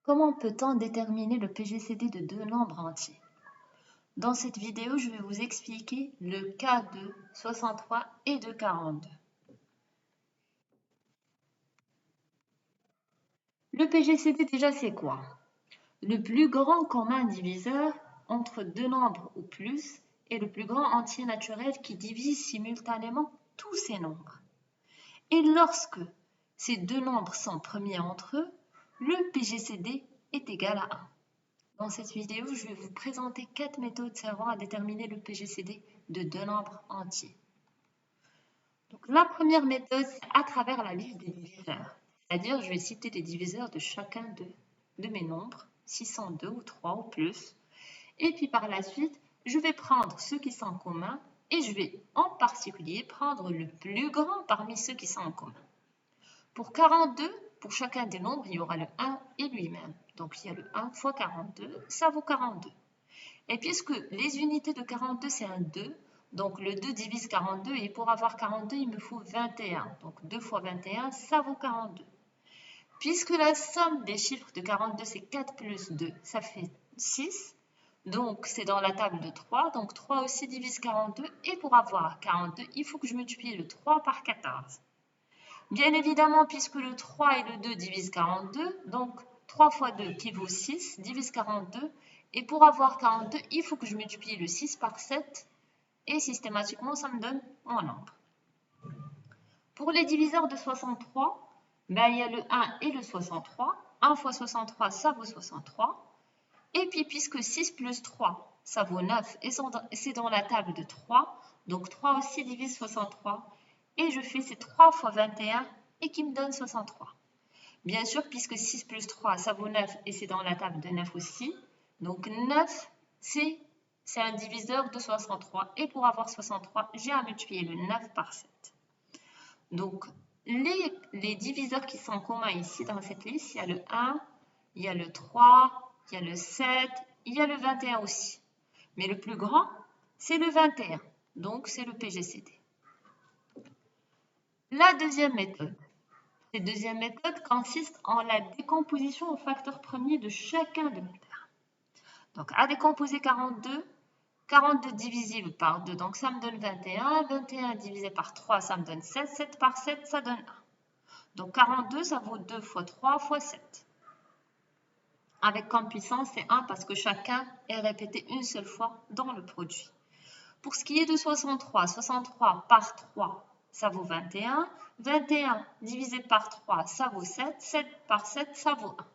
Comment peut-on déterminer le PGCD de deux nombres entiers? Dans cette vidéo, je vais vous expliquer le cas de 63 et de 42. Le PGCD, déjà, c'est quoi? Le plus grand commun diviseur entre deux nombres ou plus est le plus grand entier naturel qui divise simultanément tous ces nombres. Et lorsque ces deux nombres sont premiers entre eux, le PGCD est égal à 1. Dans cette vidéo, je vais vous présenter 4 méthodes servant à déterminer le PGCD de deux nombres entiers. Donc, la première méthode, c'est à travers la liste des diviseurs. C'est-à-dire, je vais citer les diviseurs de chacun de mes nombres, s'ils sont 2 ou 3 ou plus. Et puis par la suite, je vais prendre ceux qui sont communs et je vais en particulier prendre le plus grand parmi ceux qui sont en commun. Pour 42, pour chacun des nombres, il y aura le 1 et lui-même. Donc, il y a le 1 fois 42, ça vaut 42. Et puisque les unités de 42, c'est un 2, donc le 2 divise 42, et pour avoir 42, il me faut 21. Donc, 2 fois 21, ça vaut 42. Puisque la somme des chiffres de 42, c'est 4 plus 2, ça fait 6. Donc, c'est dans la table de 3. Donc, 3 aussi divise 42. Et pour avoir 42, il faut que je multiplie le 3 par 14. Bien évidemment, puisque le 3 et le 2 divisent 42, donc 3 fois 2 qui vaut 6 divise 42. Et pour avoir 42, il faut que je multiplie le 6 par 7. Et systématiquement, ça me donne mon nombre. Pour les diviseurs de 63, ben, il y a le 1 et le 63. 1 fois 63, ça vaut 63. Et puis, puisque 6 plus 3, ça vaut 9, et c'est dans la table de 3, donc 3 aussi divise 63. Et je fais ces 3 fois 21 et qui me donne 63. Bien sûr, puisque 6 plus 3, ça vaut 9 et c'est dans la table de 9 aussi. Donc 9, c'est un diviseur de 63. Et pour avoir 63, j'ai à multiplier le 9 par 7. Donc, les diviseurs qui sont communs ici dans cette liste, il y a le 1, il y a le 3, il y a le 7, il y a le 21 aussi. Mais le plus grand, c'est le 21. Donc, c'est le PGCD. La deuxième méthode. Cette deuxième méthode consiste en la décomposition au facteur premier de chacun de mes termes. Donc, à décomposer 42, 42 divisible par 2, donc ça me donne 21. 21 divisé par 3, ça me donne 7. 7 par 7, ça donne 1. Donc, 42, ça vaut 2 fois 3 fois 7. Avec comme puissance, c'est 1 parce que chacun est répété une seule fois dans le produit. Pour ce qui est de 63, 63 par 3, ça vaut 21. 21 divisé par 3, ça vaut 7. 7 par 7, ça vaut 1.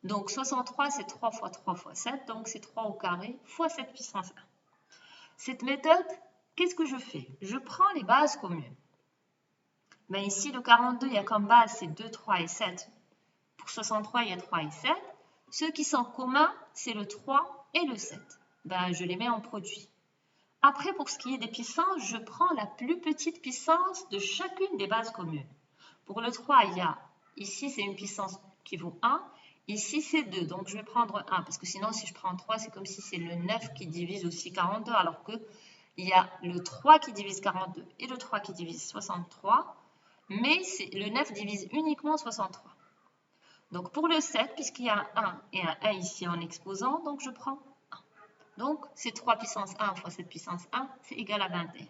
Donc 63, c'est 3 fois 3 fois 7, donc c'est 3 au carré fois 7 puissance 1. Cette méthode, qu'est-ce que je fais? Je prends les bases communes. Mais ici, le 42, il y a comme base, c'est 2, 3 et 7. Pour 63, il y a 3 et 7. Ceux qui sont communs, c'est le 3 et le 7. Ben, je les mets en produit. Après, pour ce qui est des puissances, je prends la plus petite puissance de chacune des bases communes. Pour le 3, il y a, ici, c'est une puissance qui vaut 1. Ici, c'est 2. Donc, je vais prendre 1. Parce que sinon, si je prends 3, c'est comme si c'est le 9 qui divise aussi 42. Alors qu'il y a le 3 qui divise 42 et le 3 qui divise 63. Mais le 9 divise uniquement 63. Donc, pour le 7, puisqu'il y a un 1 et un 1 ici en exposant, donc je prends 1. Donc, c'est 3 puissance 1 fois 7 puissance 1, c'est égal à 21.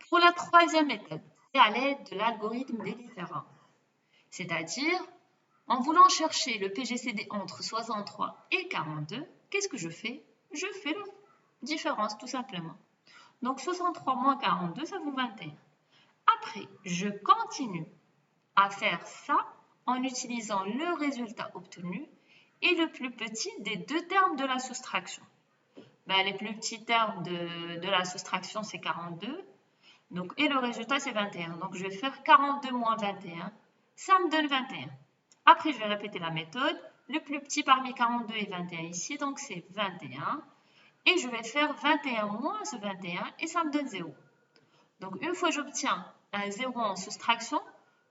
Pour la troisième méthode, c'est à l'aide de l'algorithme des différences. C'est-à-dire, en voulant chercher le PGCD entre 63 et 42, qu'est-ce que je fais? Je fais la différence, tout simplement. Donc, 63 moins 42, ça vaut 21. Après, je continue à faire ça en utilisant le résultat obtenu et le plus petit des deux termes de la soustraction. Ben, les plus petits termes de la soustraction, c'est 42. Donc, et le résultat, c'est 21. Donc, je vais faire 42 moins 21. Ça me donne 21. Après, je vais répéter la méthode. Le plus petit parmi 42 et 21 ici, donc c'est 21. Et je vais faire 21 moins ce 21 et ça me donne 0. Donc, une fois que j'obtiens un 0 en soustraction,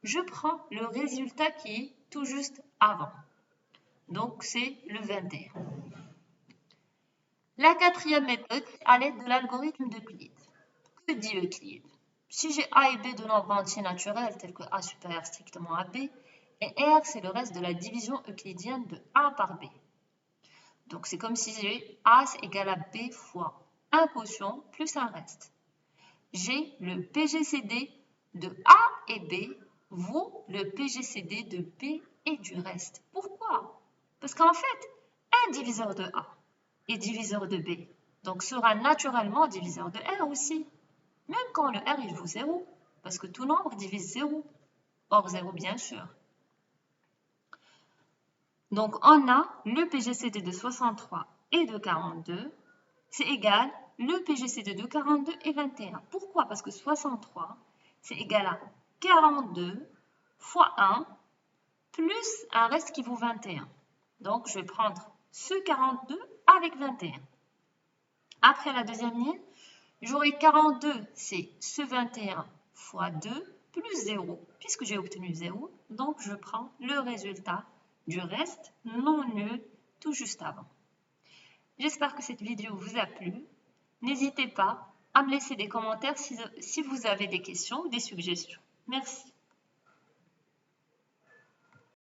je prends le résultat qui est tout juste avant. Donc, c'est le 21. La quatrième méthode, c'est à l'aide de l'algorithme d'Euclide. Que dit Euclide? Si j'ai A et B de nombres entiers naturels tels que A supérieur strictement à B Et R, c'est le reste de la division euclidienne de A par B. Donc, c'est comme si j'ai A égale à B fois un quotient plus un reste. J'ai le PGCD de A et B vaut le PGCD de B et du reste. Pourquoi? Parce qu'en fait, un diviseur de A est diviseur de B, donc sera naturellement diviseur de R aussi, même quand le R il vaut 0, parce que tout nombre divise 0, hors 0 bien sûr. Donc on a le PGCD de 63 et de 42, c'est égal le PGCD de 42 et 21. Pourquoi? Parce que 63, c'est égal à 42 fois 1 plus un reste qui vaut 21. Donc, je vais prendre ce 42 avec 21. Après la deuxième ligne, j'aurai 42, c'est ce 21 fois 2 plus 0, puisque j'ai obtenu 0. Donc, je prends le résultat du reste non nul tout juste avant. J'espère que cette vidéo vous a plu. N'hésitez pas à me laisser des commentaires si vous avez des questions ou des suggestions. Merci.